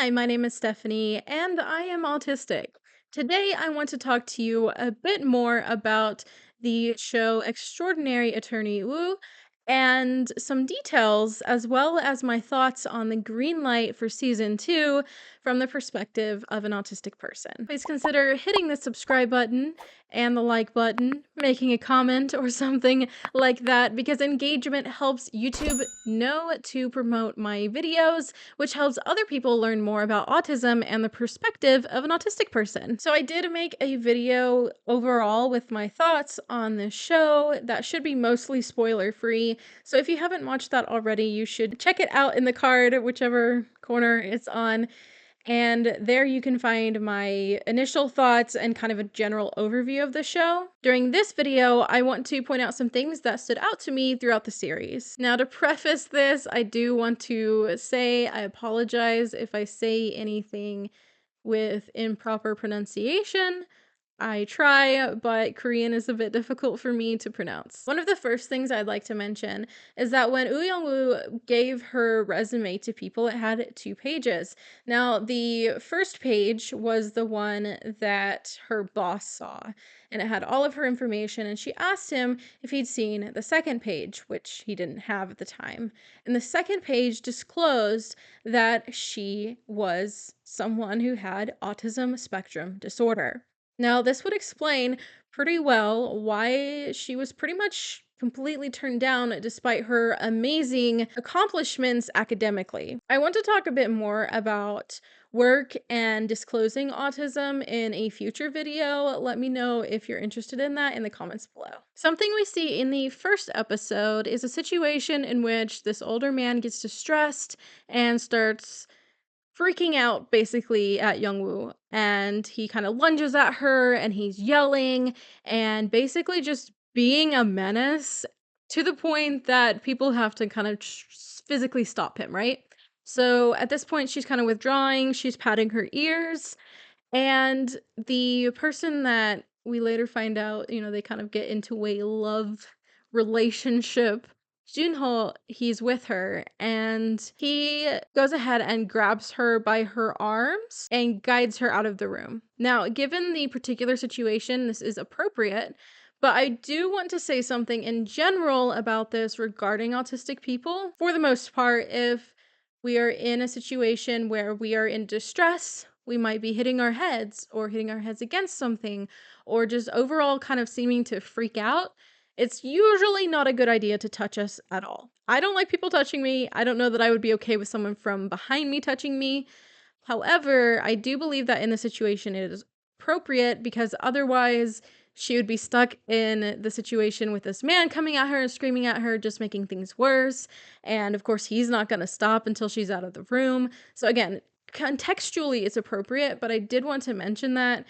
Hi, my name is Stephanie, and I am autistic. Today, I want to talk to you a bit more about the show Extraordinary Attorney Woo and some details, as well as my thoughts on the green light for season 2 from the perspective of an autistic person. Please consider hitting the subscribe button and the like button, making a comment or something like that, because engagement helps YouTube know to promote my videos, which helps other people learn more about autism and the perspective of an autistic person. So I did make a video overall with my thoughts on this show that should be mostly spoiler free. So if you haven't watched that already, you should check it out in the card, whichever corner it's on. And there you can find my initial thoughts and kind of a general overview of the show. During this video, I want to point out some things that stood out to me throughout the series. Now, to preface this, I do want to say I apologize if I say anything with improper pronunciation. I try, but Korean is a bit difficult for me to pronounce. One of the first things I'd like to mention is that when Woo gave her resume to people, it had 2 pages. Now, the first page was the one that her boss saw, and it had all of her information, and she asked him if he'd seen the second page, which he didn't have at the time. And the second page disclosed that she was someone who had autism spectrum disorder. Now, this would explain pretty well why she was pretty much completely turned down despite her amazing accomplishments academically. I want to talk a bit more about work and disclosing autism in a future video. Let me know if you're interested in that in the comments below. Something we see in the first episode is a situation in which this older man gets distressed and starts freaking out basically at Youngwoo, and he kind of lunges at her and he's yelling and basically just being a menace to the point that people have to kind of physically stop him, right? So at this point she's kind of withdrawing, she's patting her ears, and the person that we later find out, they kind of get into a love relationship. Junho, he's with her, and he goes ahead and grabs her by her arms and guides her out of the room. Now, given the particular situation, this is appropriate, but I do want to say something in general about this regarding autistic people. For the most part, if we are in a situation where we are in distress, we might be hitting our heads or hitting our heads against something, or just overall kind of seeming to freak out. It's usually not a good idea to touch us at all. I don't like people touching me. I don't know that I would be okay with someone from behind me touching me. However, I do believe that in the situation it is appropriate, because otherwise she would be stuck in the situation with this man coming at her and screaming at her, just making things worse. And of course, he's not going to stop until she's out of the room. So again, contextually it's appropriate, but I did want to mention that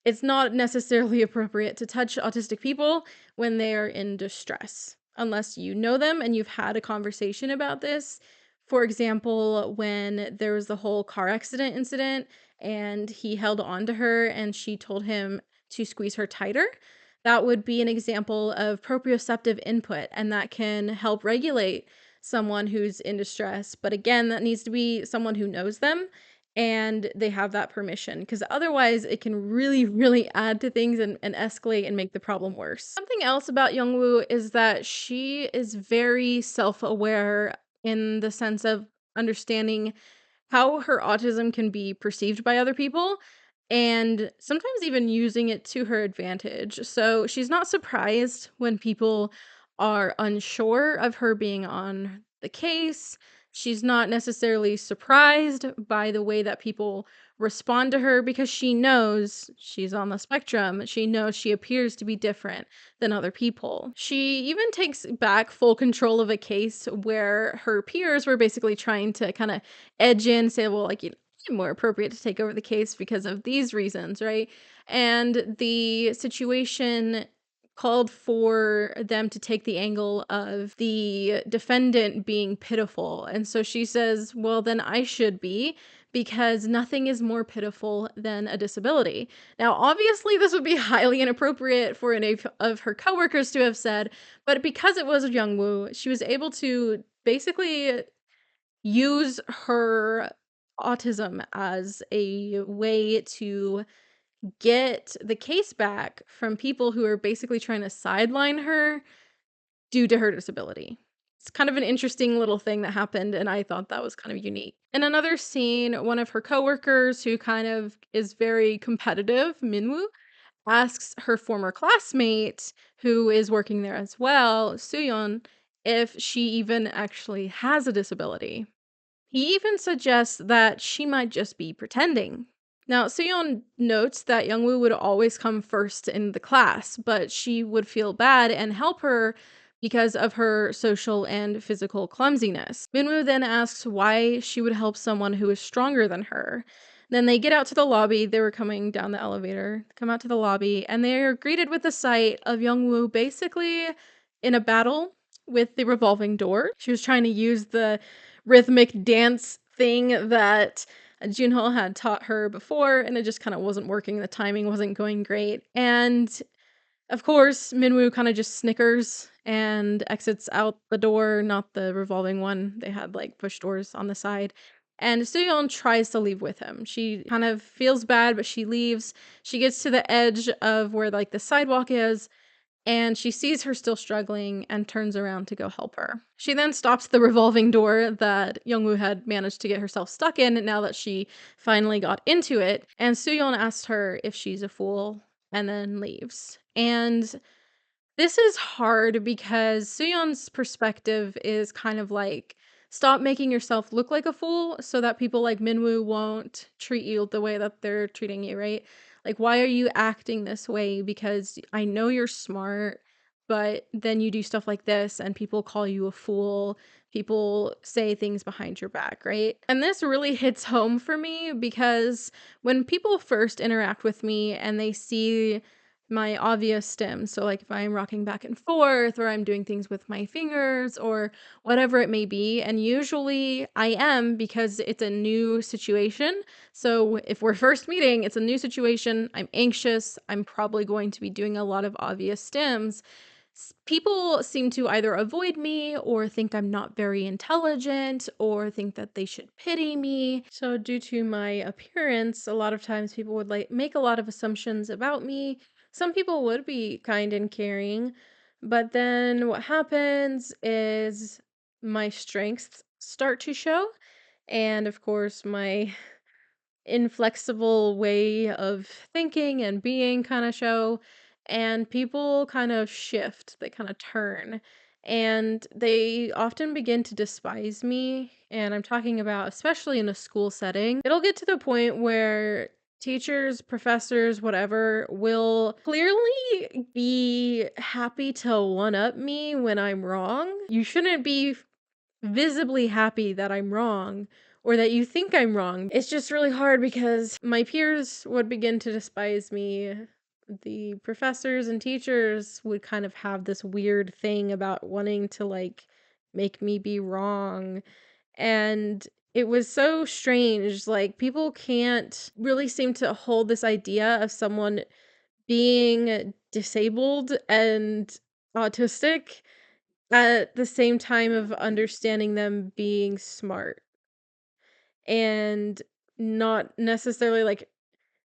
it's not necessarily appropriate to touch autistic people when they are in distress, unless you know them and you've had a conversation about this. For example, when there was the whole car accident incident and he held on to her and she told him to squeeze her tighter, that would be an example of proprioceptive input, and that can help regulate someone who's in distress. But again, that needs to be someone who knows them and they have that permission, because otherwise it can really, really add to things and escalate and make the problem worse. Something else about Youngwoo is that she is very self-aware in the sense of understanding how her autism can be perceived by other people, and sometimes even using it to her advantage. So she's not surprised when people are unsure of her being on the case. She's not necessarily surprised by the way that people respond to her, because she knows she's on the spectrum. She knows she appears to be different than other people. She even takes back full control of a case where her peers were basically trying to kind of edge in, say, well, like, more appropriate to take over the case because of these reasons, right? And the situation called for them to take the angle of the defendant being pitiful. And so she says, well, then I should be, because nothing is more pitiful than a disability. Now, obviously, this would be highly inappropriate for any of her coworkers to have said, but because it was Youngwoo, she was able to basically use her autism as a way to get the case back from people who are basically trying to sideline her due to her disability. It's kind of an interesting little thing that happened, and I thought that was kind of unique. In another scene, one of her coworkers who kind of is very competitive, Minwoo, asks her former classmate, who is working there as well, Suyeon, if she even actually has a disability. He even suggests that she might just be pretending. Now, Suyeon notes that Youngwoo would always come first in the class, but she would feel bad and help her because of her social and physical clumsiness. Minwoo then asks why she would help someone who is stronger than her. Then they get out to the lobby. They were coming down the elevator, come out to the lobby, and they're greeted with the sight of Youngwoo basically in a battle with the revolving door. She was trying to use the rhythmic dance thing that Junho had taught her before, and it just kind of wasn't working. The timing wasn't going great. And of course, Minwoo kind of just snickers and exits out the door, not the revolving one. They had like push doors on the side. And Suyeon tries to leave with him. She kind of feels bad, but she leaves. She gets to the edge of where like the sidewalk is, and she sees her still struggling and turns around to go help her. She then stops the revolving door that Youngwoo had managed to get herself stuck in now that she finally got into it, and Suyeon asks her if she's a fool and then leaves. And this is hard because Suyeon's perspective is kind of like, stop making yourself look like a fool so that people like Minwoo won't treat you the way that they're treating you, right? Like, why are you acting this way? Because I know you're smart, but then you do stuff like this and people call you a fool. People say things behind your back, right? And this really hits home for me because when people first interact with me and they see my obvious stems. So, like, if I'm rocking back and forth, or I'm doing things with my fingers, or whatever it may be. And usually I am because it's a new situation. So, if we're first meeting, it's a new situation. I'm anxious. I'm probably going to be doing a lot of obvious stems. People seem to either avoid me or think I'm not very intelligent or think that they should pity me. So due to my appearance, a lot of times people would like make a lot of assumptions about me. Some people would be kind and caring, but then what happens is my strengths start to show, and of course my inflexible way of thinking and being kind of show, and people kind of shift, they kind of turn, and they often begin to despise me. And I'm talking about especially in a school setting. It'll get to the point where teachers, professors, whatever, will clearly be happy to one up me when I'm wrong. You shouldn't be visibly happy that I'm wrong or that you think I'm wrong. It's just really hard because my peers would begin to despise me. The professors and teachers would kind of have this weird thing about wanting to like make me be wrong. And it was so strange. Like, people can't really seem to hold this idea of someone being disabled and autistic at the same time of understanding them being smart and not necessarily like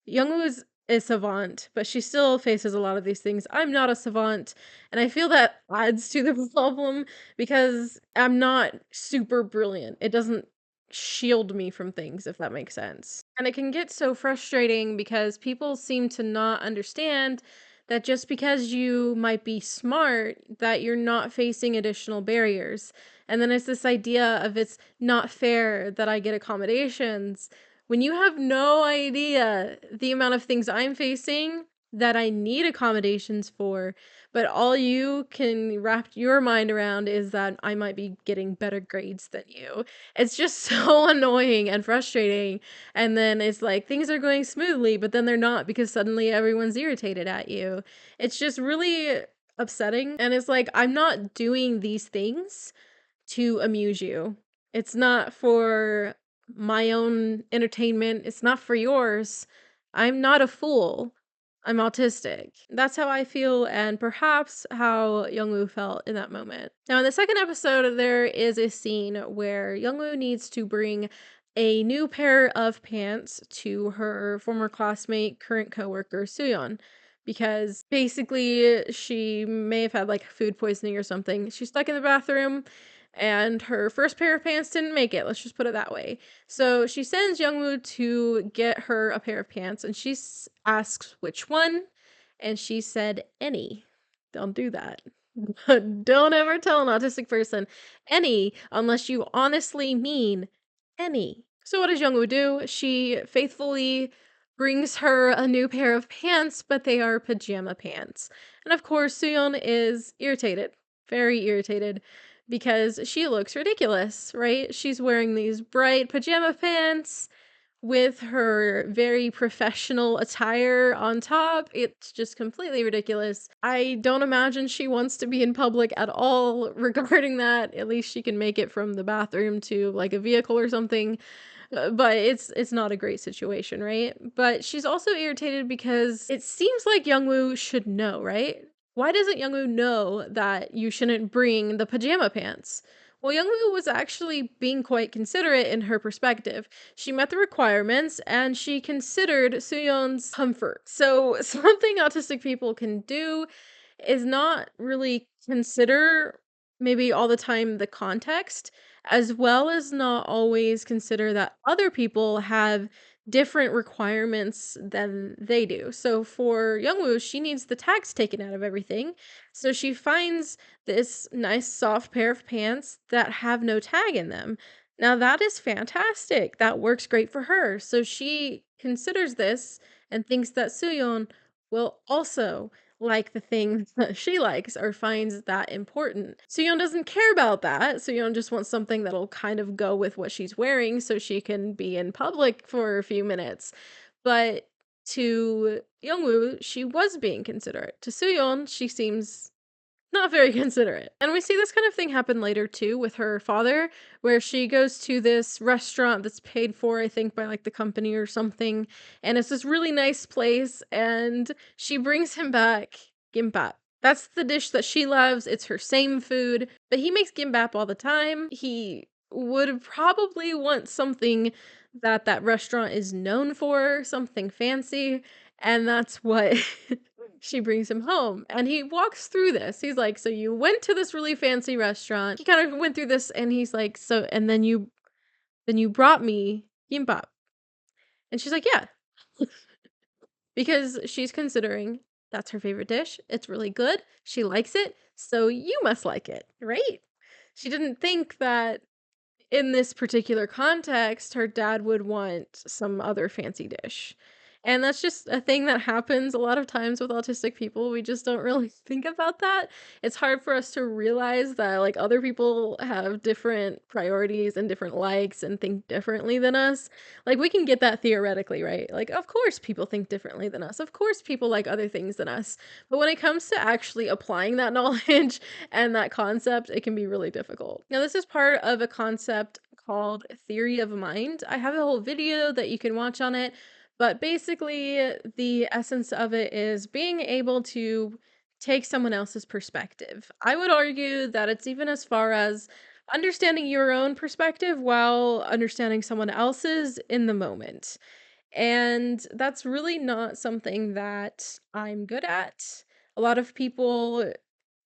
Youngwoo is a savant, but she still faces a lot of these things. I'm not a savant, and I feel that adds to the problem because I'm not super brilliant. It doesn't shield me from things, if that makes sense. And it can get so frustrating because people seem to not understand that just because you might be smart, that you're not facing additional barriers. And then it's this idea of it's not fair that I get accommodations when you have no idea the amount of things I'm facing that I need accommodations for, but all you can wrap your mind around is that I might be getting better grades than you. It's just so annoying and frustrating. And then it's like things are going smoothly, but then they're not because suddenly everyone's irritated at you. It's just really upsetting. And it's like, I'm not doing these things to amuse you. It's not for my own entertainment. It's not for yours. I'm not a fool. I'm autistic. That's how I feel, and perhaps how Youngwoo felt in that moment. Now, in the second episode, there is a scene where Youngwoo needs to bring a new pair of pants to her former classmate, current coworker, Suyeon, because basically she may have had like food poisoning or something. She's stuck in the bathroom and her first pair of pants didn't make it. Let's just put it that way. So she sends Youngwoo to get her a pair of pants and she asks which one, and she said any. Don't do that. Don't ever tell an autistic person any unless you honestly mean any. So what does Jungwoo do? She faithfully brings her a new pair of pants, but they are pajama pants. And of course, Suyeon is irritated, very irritated, because she looks ridiculous, right? She's wearing these bright pajama pants with her very professional attire on top. It's just completely ridiculous. I don't imagine she wants to be in public at all regarding that. At least she can make it from the bathroom to like a vehicle or something. But it's not a great situation, right? But she's also irritated because it seems like Youngwoo should know, right? Why doesn't Youngwoo know that you shouldn't bring the pajama pants? Well, Youngwoo was actually being quite considerate in her perspective. She met the requirements and she considered Suyeon's comfort. So something autistic people can do is not really consider maybe all the time the context, as well as not always consider that other people have different requirements than they do. So for Youngwoo, she needs the tags taken out of everything. So she finds this nice soft pair of pants that have no tag in them. Now that is fantastic. That works great for her. So she considers this and thinks that Suyeon will also like the thing that she likes or finds that important. Suyeon doesn't care about that. Suyeon just wants something that'll kind of go with what she's wearing so she can be in public for a few minutes. But to Youngwoo, she was being considerate. To Suyeon, she seems not very considerate. And we see this kind of thing happen later too with her father, where she goes to this restaurant that's paid for, I think, by like the company or something. And it's this really nice place. And she brings him back gimbap. That's the dish that she loves. It's her same food, but he makes gimbap all the time. He would probably want something that that restaurant is known for, something fancy. And that's what she brings him home. And he walks through this. He's like, so you went to this really fancy restaurant. He kind of went through this and he's like, so, and then you brought me gimbap. And she's like, yeah. Because she's considering that's her favorite dish. It's really good. She likes it. So you must like it, right? She didn't think that in this particular context, her dad would want some other fancy dish. And that's just a thing that happens a lot of times with autistic people. We just don't really think about that. It's hard for us to realize that like other people have different priorities and different likes and think differently than us. Like we can get that theoretically, right? Like of course people think differently than us. Of course people like other things than us. But when it comes to actually applying that knowledge and that concept, it can be really difficult. Now this is part of a concept called theory of mind. I have a whole video that you can watch on it. But basically, the essence of it is being able to take someone else's perspective. I would argue that it's even as far as understanding your own perspective while understanding someone else's in the moment. And that's really not something that I'm good at. A lot of people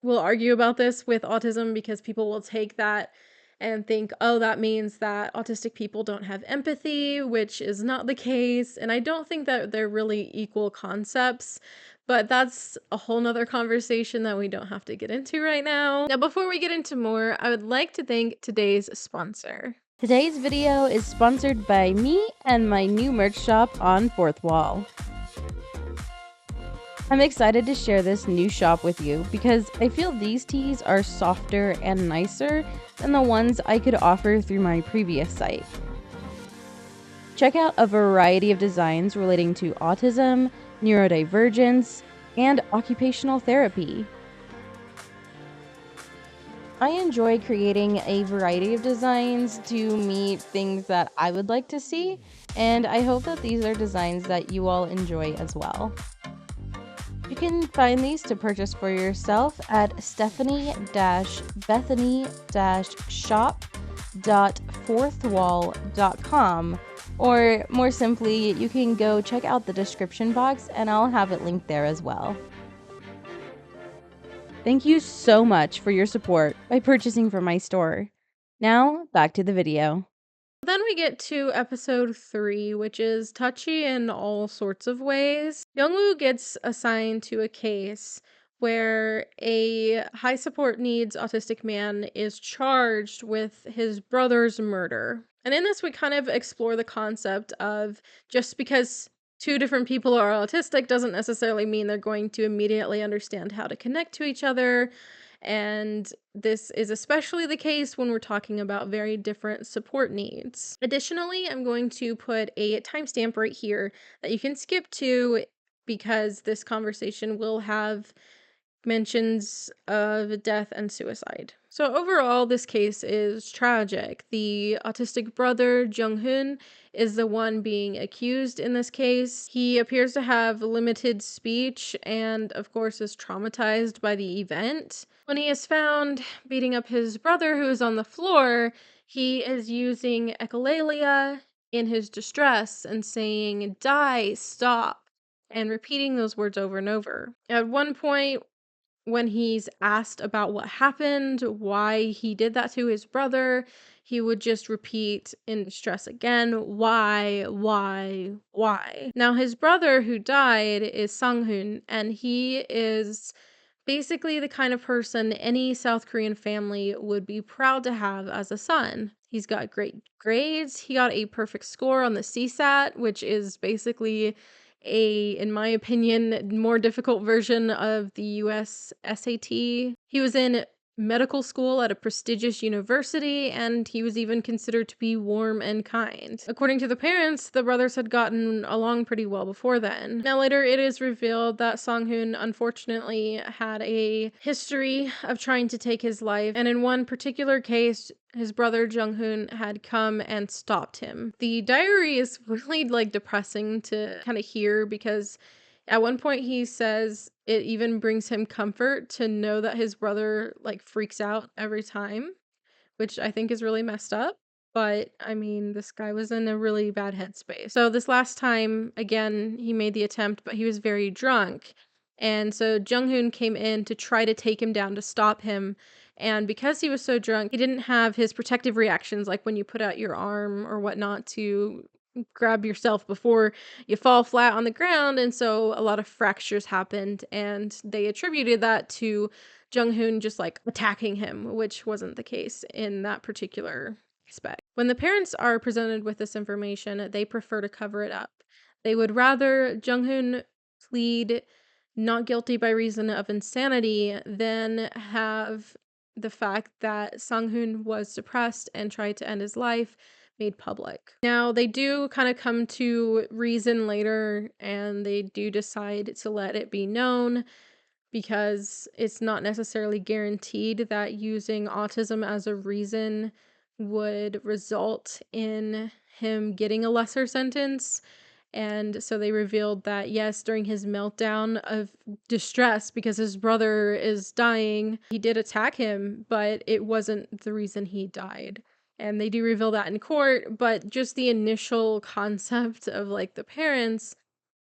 will argue about this with autism because people will take that and think, oh, that means that autistic people don't have empathy, which is not the case. And I don't think that they're really equal concepts, but that's a whole nother conversation that we don't have to get into right now. Now, before we get into more, I would like to thank today's sponsor. Today's video is sponsored by me and my new merch shop on Fourth Wall. I'm excited to share this new shop with you because I feel these tees are softer and nicer than the ones I could offer through my previous site. Check out a variety of designs relating to autism, neurodivergence, and occupational therapy. I enjoy creating a variety of designs to meet things that I would like to see, and I hope that these are designs that you all enjoy as well. You can find these to purchase for yourself at stephanie-bethany-shop.4 fourthwall.com, or more simply, you can go check out the description box and I'll have it linked there as well. Thank you so much for your support by purchasing from my store. Now, back to the video. Then we get to episode 3, which is touchy in all sorts of ways. Youngwoo gets assigned to a case where a high support needs autistic man is charged with his brother's murder. And in this, we kind of explore the concept of just because two different people are autistic doesn't necessarily mean they're going to immediately understand how to connect to each other. And this is especially the case when we're talking about very different support needs. Additionally, I'm going to put a timestamp right here that you can skip to because this conversation will have mentions of death and suicide. So overall, this case is tragic. The autistic brother, Jung Hoon, is the one being accused in this case. He appears to have limited speech and, of course, is traumatized by the event. When he is found beating up his brother, who is on the floor, he is using echolalia in his distress and saying, "Die, stop," and repeating those words over and over. At one point, when he's asked about what happened, why he did that to his brother, he would just repeat in distress again, why? Now, his brother who died is Sang-hoon, and he is basically the kind of person any South Korean family would be proud to have as a son. He's got great grades. He got a perfect score on the CSAT, which is basically in my opinion, more difficult version of the US SAT. He was in medical school at a prestigious university, and he was even considered to be warm and kind. According to the parents, the brothers had gotten along pretty well before then. Now later it is revealed that Sang-hoon unfortunately had a history of trying to take his life, and in one particular case, his brother Jung Hoon had come and stopped him. The diary is really depressing to kind of hear because at one point he says it even brings him comfort to know that his brother freaks out every time, which I think is really messed up. But I mean, this guy was in a really bad headspace. So this last time, again, he made the attempt, but he was very drunk. And so Jung Hoon came in to try to take him down to stop him. And because he was so drunk, he didn't have his protective reactions, like when you put out your arm or whatnot to grab yourself before you fall flat on the ground. And so a lot of fractures happened, and they attributed that to Jung Hoon just attacking him, which wasn't the case in that particular aspect. When the parents are presented with this information, they prefer to cover it up. They would rather Jung Hoon plead not guilty by reason of insanity than have the fact that Sang Hoon was suppressed and tried to end his life made public. Now, they do kind of come to reason later, and they do decide to let it be known because it's not necessarily guaranteed that using autism as a reason would result in him getting a lesser sentence. And so they revealed that, yes, during his meltdown of distress because his brother is dying, he did attack him, but it wasn't the reason he died. And they do reveal that in court, but just the initial concept of the parents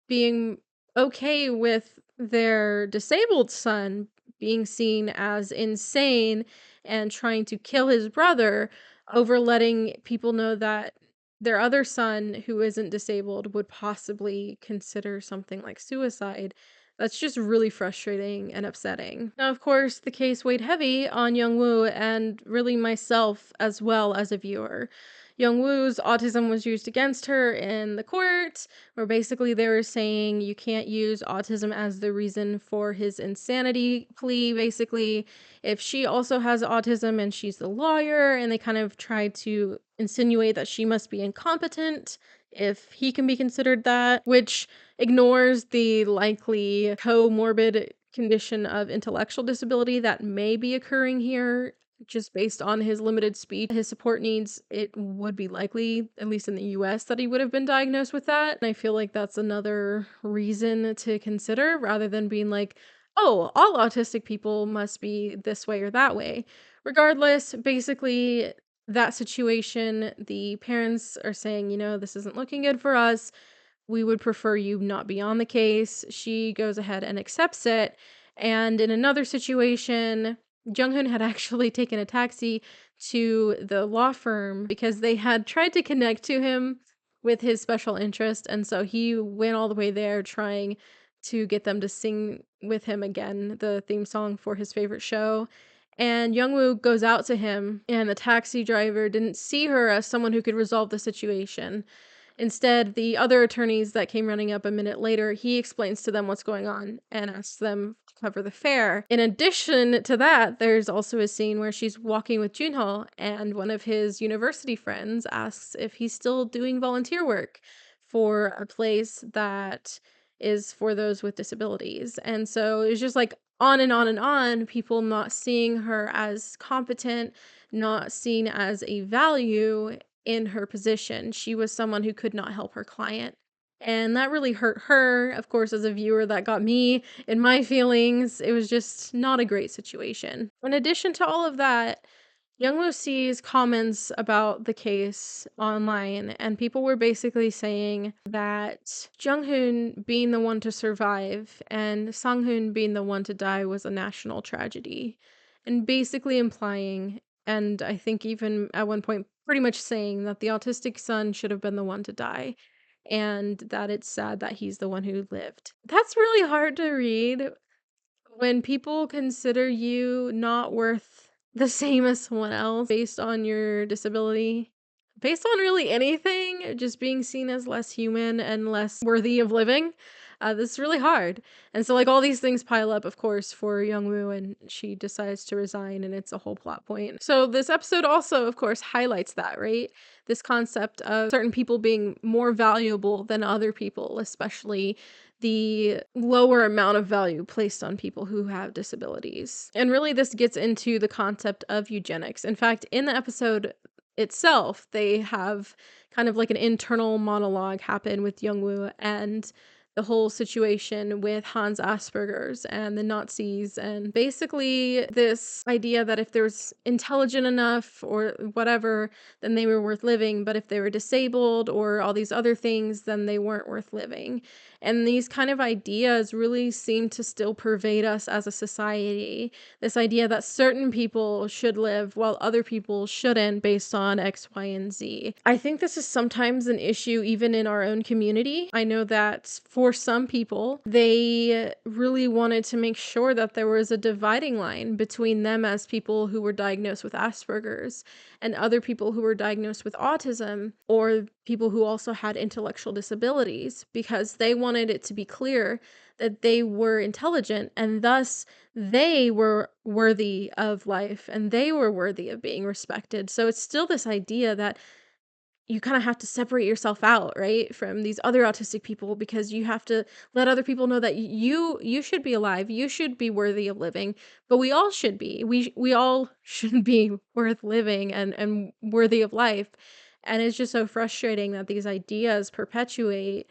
being okay with their disabled son being seen as insane and trying to kill his brother over letting people know that their other son who isn't disabled would possibly consider something like suicide. That's just really frustrating and upsetting. Now, of course, the case weighed heavy on Young-woo and really myself as well as a viewer. Young-woo's autism was used against her in the court, where basically they were saying you can't use autism as the reason for his insanity plea. Basically, if she also has autism and she's the lawyer, and they kind of tried to insinuate that she must be incompetent if he can be considered that, which ignores the likely comorbid condition of intellectual disability that may be occurring here. Just based on his limited speech, his support needs, it would be likely, at least in the US, that he would have been diagnosed with that. And I feel like that's another reason to consider rather than being like, oh, all autistic people must be this way or that way. Regardless, basically, that situation, the parents are saying, "This isn't looking good for us. We would prefer you not be on the case." She goes ahead and accepts it. And in another situation, Jung Hoon had actually taken a taxi to the law firm because they had tried to connect to him with his special interest. And so he went all the way there trying to get them to sing with him again the theme song for his favorite show. And Youngwoo goes out to him, and the taxi driver didn't see her as someone who could resolve the situation. Instead, the other attorneys that came running up a minute later, he explains to them what's going on and asks them to cover the fare. In addition to that, there's also a scene where she's walking with Junho, and one of his university friends asks if he's still doing volunteer work for a place that is for those with disabilities. And so it's just like on and on and on, people not seeing her as competent, not seen as a value in her position. She was someone who could not help her client. And that really hurt her. Of course, as a viewer, that got me in my feelings. It was just not a great situation. In addition to all of that, Youngwoo sees comments about the case online, and people were basically saying that Jung-hoon being the one to survive and Sang-hoon being the one to die was a national tragedy, and basically implying, and I think even at one point pretty much saying, that the autistic son should have been the one to die, and that it's sad that he's the one who lived. That's really hard to read when people consider you not worth the same as someone else based on your disability, based on really anything, just being seen as less human and less worthy of living, this is really hard. And so, like, all these things pile up, of course, for Youngwoo, and she decides to resign, and it's a whole plot point. So this episode also, of course, highlights that, right? This concept of certain people being more valuable than other people, especially the lower amount of value placed on people who have disabilities. And really, this gets into the concept of eugenics. In fact, in the episode itself, they have kind of like an internal monologue happen with Youngwoo and the whole situation with Hans Asperger's and the Nazis, and basically this idea that if there's intelligent enough or whatever, then they were worth living, but if they were disabled or all these other things, then they weren't worth living. And these kind of ideas really seem to still pervade us as a society. This idea that certain people should live while other people shouldn't based on X, Y, and Z. I think this is sometimes an issue even in our own community. I know that for some people, they really wanted to make sure that there was a dividing line between them as people who were diagnosed with Asperger's and other people who were diagnosed with autism, or people who also had intellectual disabilities, because they wanted it to be clear that they were intelligent and thus they were worthy of life and they were worthy of being respected. So it's still this idea that you kind of have to separate yourself out, right, from these other autistic people, because you have to let other people know that you should be alive, you should be worthy of living, but we all should be. We all should be worth living and worthy of life. And it's just so frustrating that these ideas perpetuate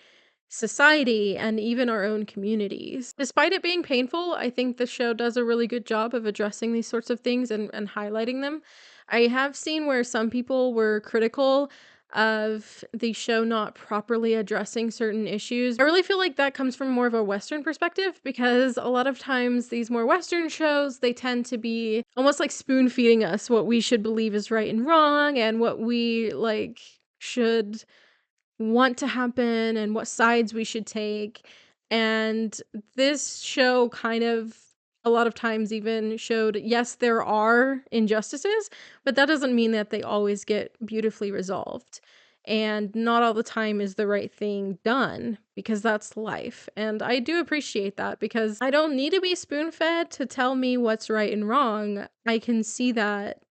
society and even our own communities. Despite it being painful, I think the show does a really good job of addressing these sorts of things and highlighting them. I have seen where some people were critical of the show not properly addressing certain issues. I really feel like that comes from more of a Western perspective, because a lot of times these more Western shows, they tend to be almost like spoon feeding us what we should believe is right and wrong and what we like should want to happen and what sides we should take. And this show kind of a lot of times even showed, yes, there are injustices, but that doesn't mean that they always get beautifully resolved. And not all the time is the right thing done, because that's life. And I do appreciate that, because I don't need to be spoon fed to tell me what's right and wrong. I can see that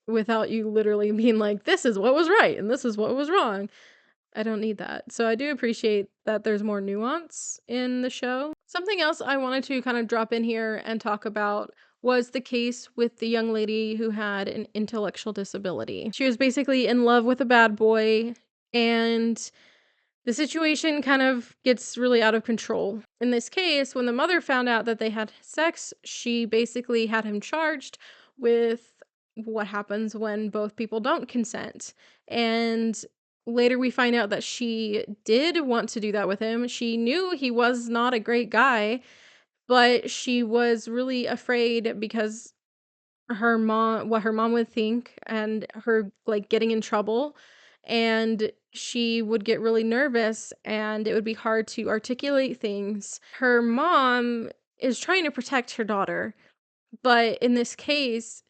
without you literally being like, this is what was right and this is what was wrong. I don't need that. So I do appreciate that there's more nuance in the show. Something else I wanted to kind of drop in here and talk about was the case with the young lady who had an intellectual disability. She was basically in love with a bad boy, and the situation kind of gets really out of control. In this case, when the mother found out that they had sex, she basically had him charged with what happens when both people don't consent. And later we find out that she did want to do that with him. She knew he was not a great guy, but she was really afraid because her mom would think and her, like, getting in trouble, and she would get really nervous, and it would be hard to articulate things. Her mom is trying to protect her daughter, but in this case,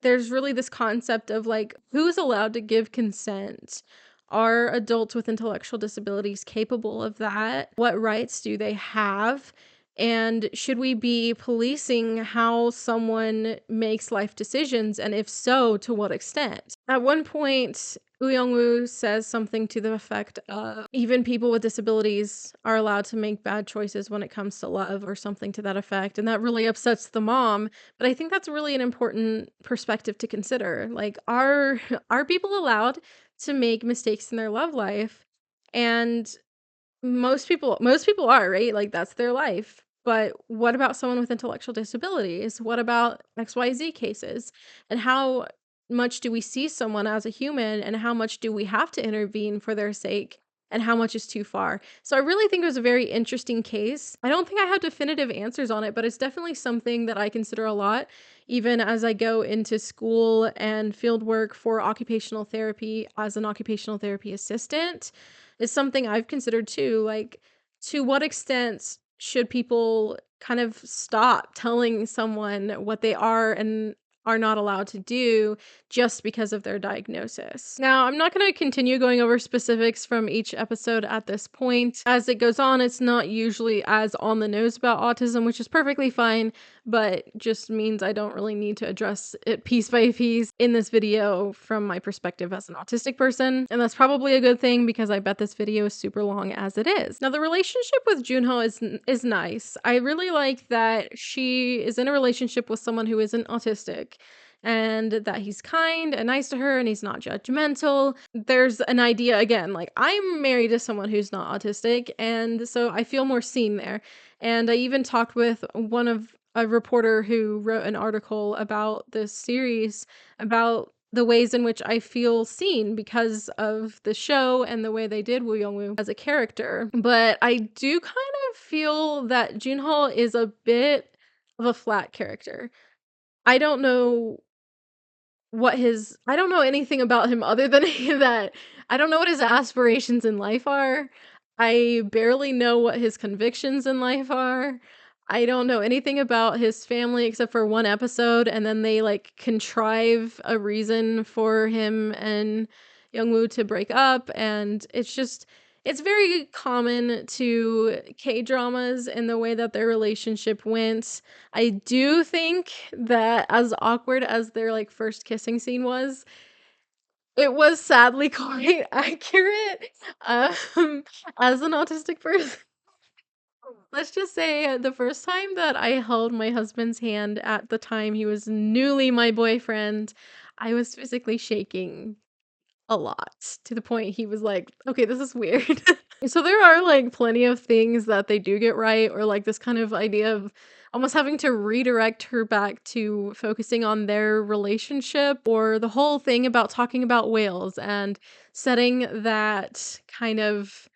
there's really this concept of, like, who's allowed to give consent? Are adults with intellectual disabilities capable of that? What rights do they have? And should we be policing how someone makes life decisions? And if so, to what extent? At one point, Woo says something to the effect of even people with disabilities are allowed to make bad choices when it comes to love, or something to that effect. And that really upsets the mom, but I think that's really an important perspective to consider. Like, are are people allowed to make mistakes in their love life? And most people are, right? Like, that's their life. But what about someone with intellectual disabilities? What about XYZ cases? And how much do we see someone as a human, and how much do we have to intervene for their sake? And how much is too far? So I really think it was a very interesting case. I don't think I have definitive answers on it, but it's definitely something that I consider a lot, even as I go into school and field work for occupational therapy as an occupational therapy assistant. Is something I've considered too, like, to what extent should people kind of stop telling someone what they are and are not allowed to do just because of their diagnosis? Now, I'm not gonna continue going over specifics from each episode at this point. As it goes on, it's not usually as on the nose about autism, which is perfectly fine, but just means I don't really need to address it piece by piece in this video from my perspective as an autistic person. And that's probably a good thing, because I bet this video is super long as it is. Now, the relationship with Junho is nice. I really like that she is in a relationship with someone who isn't autistic, and that he's kind and nice to her and he's not judgmental. There's an idea again, like, I'm married to someone who's not autistic, and so I feel more seen there. And I even talked with a reporter who wrote an article about this series, about the ways in which I feel seen because of the show and the way they did Woo Young-woo as a character. But I do kind of feel that Junho is a bit of a flat character. I don't know I don't know anything about him other than that I don't know what his aspirations in life are. I barely know what his convictions in life are. I don't know anything about his family except for one episode, and then they, like, contrive a reason for him and Youngwoo to break up, and it's very common to K-dramas in the way that their relationship went. I do think that as awkward as their, like, first kissing scene was, it was sadly quite accurate. As an autistic person, let's just say the first time that I held my husband's hand at the time he was newly my boyfriend, I was physically shaking a lot, to the point he was like, "Okay, this is weird." So there are, like, plenty of things that they do get right, or, like, this kind of idea of almost having to redirect her back to focusing on their relationship, or the whole thing about talking about whales and setting that kind of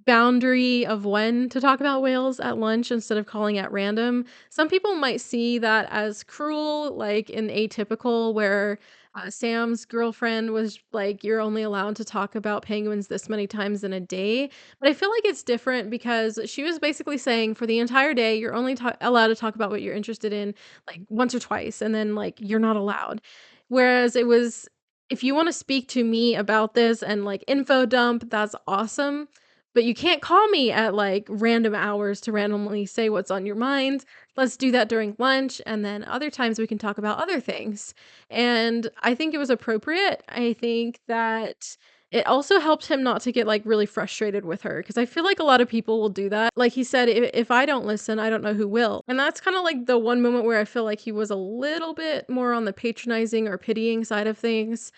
boundary of when to talk about whales at lunch instead of calling at random. Some people might see that as cruel, like in Atypical, where Sam's girlfriend was like, "You're only allowed to talk about penguins this many times in a day." But I feel like it's different, because she was basically saying for the entire day, you're only allowed to talk about what you're interested in, like, once or twice, and then, like, you're not allowed. Whereas it was, if you want to speak to me about this and, like, info dump, that's awesome, but you can't call me at, like, random hours to randomly say what's on your mind. Let's do that during lunch, and then other times we can talk about other things. And I think it was appropriate. I think that it also helped him not to get, like, really frustrated with her, because I feel like a lot of people will do that. Like he said, If I don't listen, I don't know who will." And that's kinda like the one moment where I feel like he was a little bit more on the patronizing or pitying side of things.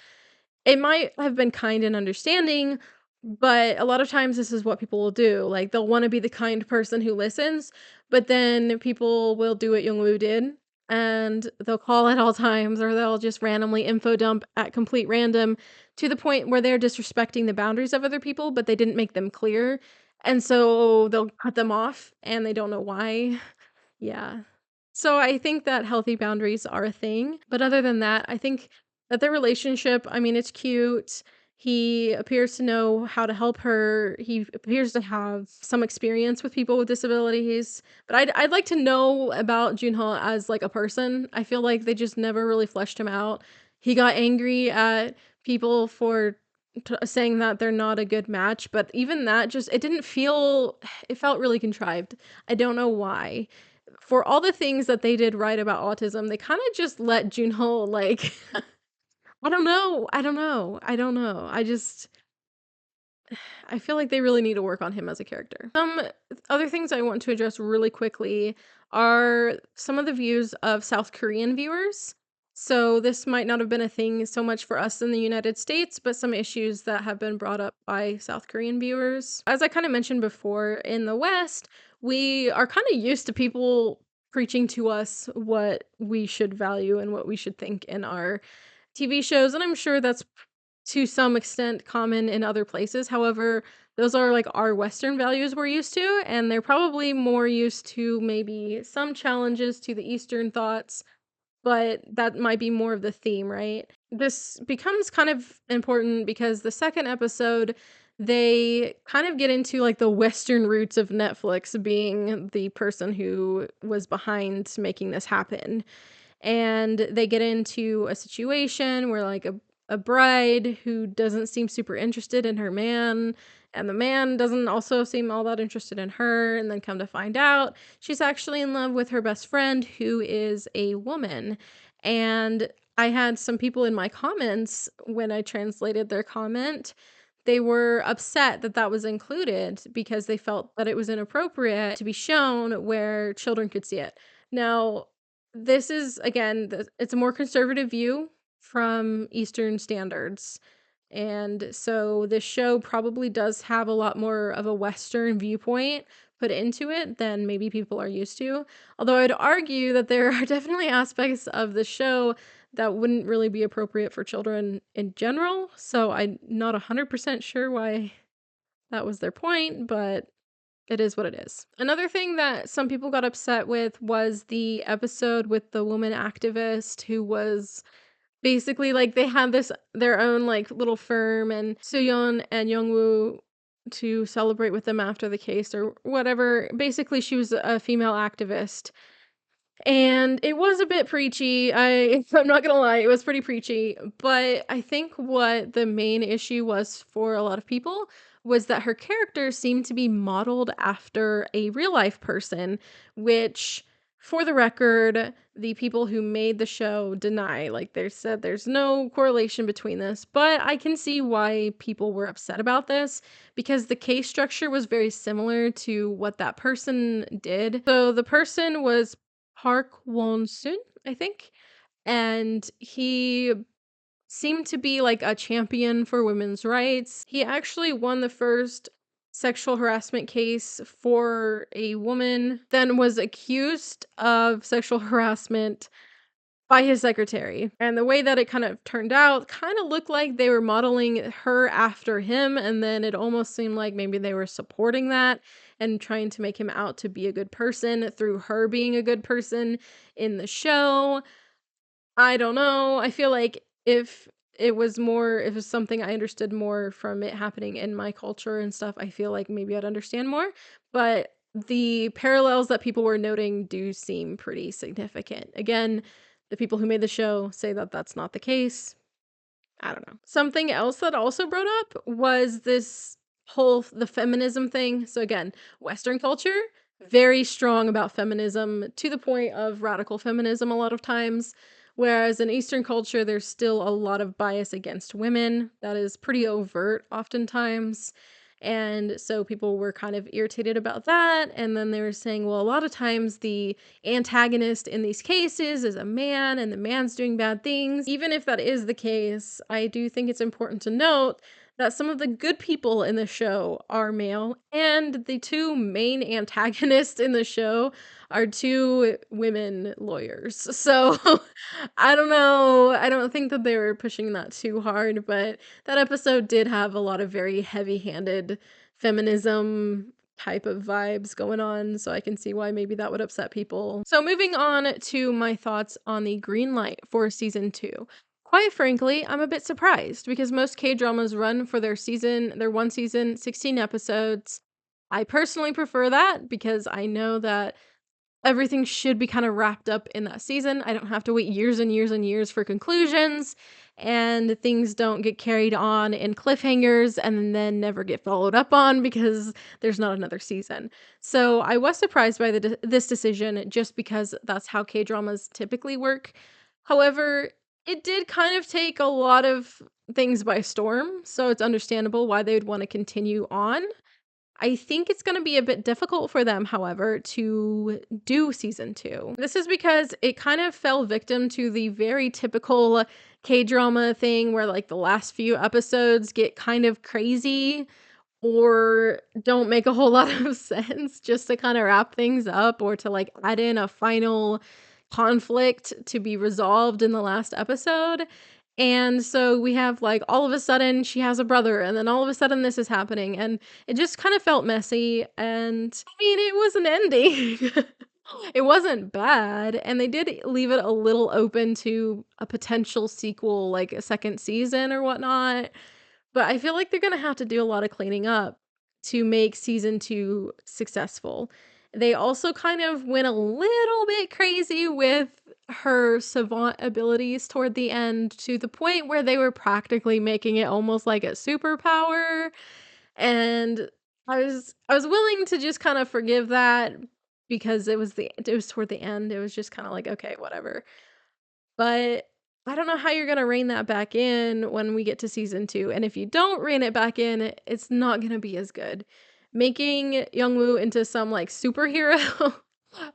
It might have been kind and understanding, but a lot of times this is what people will do. Like, they'll wanna be the kind person who listens, but then people will do what Jungwoo did and they'll call at all times, or they'll just randomly info dump at complete random to the point where they're disrespecting the boundaries of other people, but they didn't make them clear, and so they'll cut them off, and they don't know why. Yeah. So I think that healthy boundaries are a thing, but other than that, I think that their relationship, I mean, it's cute. He appears to know how to help her. He appears to have some experience with people with disabilities. But I'd like to know about Junho as like a person. I feel like they just never really fleshed him out. He got angry at people for saying that they're not a good match, but even that just it didn't feel it felt really contrived. I don't know why. For all the things that they did right about autism, they kinda just let Junho, like I don't know. I feel like they really need to work on him as a character. Some other things I want to address really quickly are some of the views of South Korean viewers. So this might not have been a thing so much for us in the United States, but some issues that have been brought up by South Korean viewers. As I kind of mentioned before, in the West, we are kind of used to people preaching to us what we should value and what we should think in our TV shows, and I'm sure that's to some extent common in other places. However, those are like our Western values we're used to, and they're probably more used to maybe some challenges to the Eastern thoughts, but that might be more of the theme, right? This becomes kind of important because the second episode, they kind of get into like the Western roots of Netflix being the person who was behind making this happen, and they get into a situation where like a bride who doesn't seem super interested in her man, and the man doesn't also seem all that interested in her, and then come to find out she's actually in love with her best friend who is a woman. And I had some people in my comments when I translated their comment, they were upset that that was included because they felt that it was inappropriate to be shown where children could see it. Now, this is again, it's a more conservative view from Eastern standards. And so this show probably does have a lot more of a Western viewpoint put into it than maybe people are used to. Although I'd argue that there are definitely aspects of the show that wouldn't really be appropriate for children in general. So I'm not 100% sure why that was their point, but it is what it is. Another thing that some people got upset with was the episode with the woman activist who was basically like they had this their own like little firm and Suyeon and Youngwoo to celebrate with them after the case or whatever. Basically, she was a female activist and it was a bit preachy. I'm not gonna lie, it was pretty preachy, but I think what the main issue was for a lot of people was that her character seemed to be modeled after a real life person, which for the record, the people who made the show deny. Like they said there's no correlation between this, but I can see why people were upset about this because the case structure was very similar to what that person did. So the person was Park Won-soon, I think, and he seemed to be like a champion for women's rights. He actually won the first sexual harassment case for a woman, then was accused of sexual harassment by his secretary. And the way that it kind of turned out kind of looked like they were modeling her after him, and then it almost seemed like maybe they were supporting that and trying to make him out to be a good person through her being a good person in the show. I don't know. I feel like if it was something I understood more from it happening in my culture and stuff, I feel like maybe I'd understand more. But the parallels that people were noting do seem pretty significant. Again, the people who made the show say that that's not the case. I don't know. Something else that also brought up was this whole the feminism thing. So again, Western culture, very strong about feminism to the point of radical feminism a lot of times. Whereas in Eastern culture, there's still a lot of bias against women that is pretty overt oftentimes. And so people were kind of irritated about that. And then they were saying, well, a lot of times the antagonist in these cases is a man and the man's doing bad things. Even if that is the case, I do think it's important to note that some of the good people in the show are male, and the two main antagonists in the show are two women lawyers. So I don't know. I don't think that they were pushing that too hard, but that episode did have a lot of very heavy handed feminism type of vibes going on, so I can see why maybe that would upset people. So moving on to my thoughts on the green light for season 2. Quite frankly, I'm a bit surprised because most K-dramas run for their one season, 16 episodes. I personally prefer that because I know that everything should be kind of wrapped up in that season. I don't have to wait years and years and years for conclusions, and things don't get carried on in cliffhangers and then never get followed up on because there's not another season. So I was surprised by this decision just because that's how K-dramas typically work. However, it did kind of take a lot of things by storm, so it's understandable why they would want to continue on. I think it's gonna be a bit difficult for them, however, to do season 2. This is because it kind of fell victim to the very typical K-drama thing where, like, the last few episodes get kind of crazy or don't make a whole lot of sense just to kinda wrap things up or to, like, add in a final conflict to be resolved in the last episode. And so we have, like, all of a sudden she has a brother, and then all of a sudden this is happening, and it just kind of felt messy, and I mean, it was an ending. It wasn't bad, and they did leave it a little open to a potential sequel, like a second season or whatnot. But I feel like they're gonna have to do a lot of cleaning up to make season 2 successful. They also kind of went a little bit crazy with her savant abilities toward the end to the point where they were practically making it almost like a superpower, and I was willing to just kind of forgive that because it was toward the end. It was just kinda like, "Okay, whatever." But I don't know how you're gonna rein that back in when we get to season 2, and if you don't rein it back in, it's not gonna be as good. Making Woo into some, like, superhero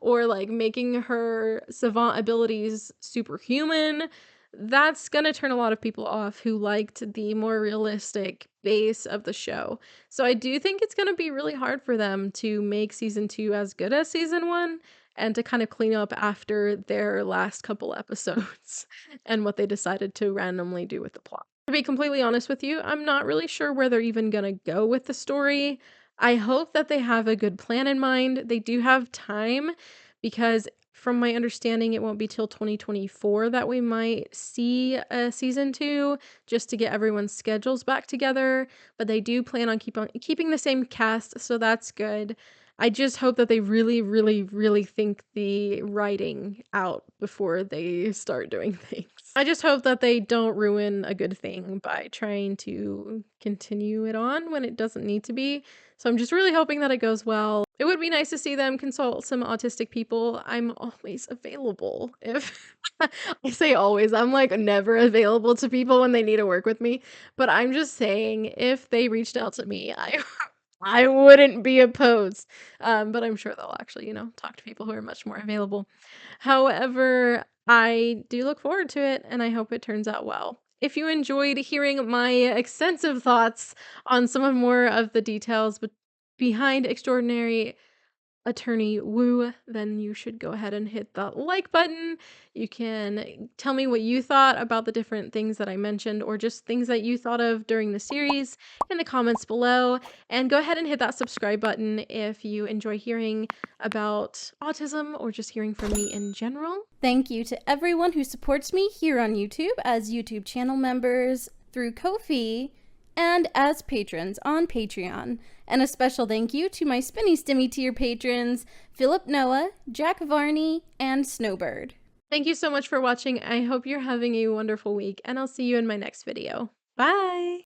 or, like, making her savant abilities superhuman, that's gonna turn a lot of people off who liked the more realistic base of the show. So I do think it's gonna be really hard for them to make season 2 as good as season 1 and to kind of clean up after their last couple episodes and what they decided to randomly do with the plot. To be completely honest with you, I'm not really sure where they're even gonna go with the story. I hope that they have a good plan in mind. They do have time because from my understanding, it won't be till 2024 that we might see a season 2 just to get everyone's schedules back together, but they do plan on keeping the same cast, so that's good. I just hope that they really, really, really think the writing out before they start doing things. I just hope that they don't ruin a good thing by trying to continue it on when it doesn't need to be. So I'm just really hoping that it goes well. It would be nice to see them consult some autistic people. I'm always available if I say always, I'm like never available to people when they need to work with me. But I'm just saying, if they reached out to me, I wouldn't be opposed. But I'm sure they'll actually, talk to people who are much more available. However, I do look forward to it and I hope it turns out well. If you enjoyed hearing my extensive thoughts on some of more of the details behind Extraordinary Attorney Woo, then you should go ahead and hit that like button. You can tell me what you thought about the different things that I mentioned or just things that you thought of during the series in the comments below. And go ahead and hit that subscribe button if you enjoy hearing about autism or just hearing from me in general. Thank you to everyone who supports me here on YouTube as YouTube channel members, through Ko-fi, and as patrons on Patreon. And a special thank you to my Spinny Stimmy tier patrons, Philip Noah, Jack Varney, and Snowbird. Thank you so much for watching. I hope you're having a wonderful week, and I'll see you in my next video. Bye!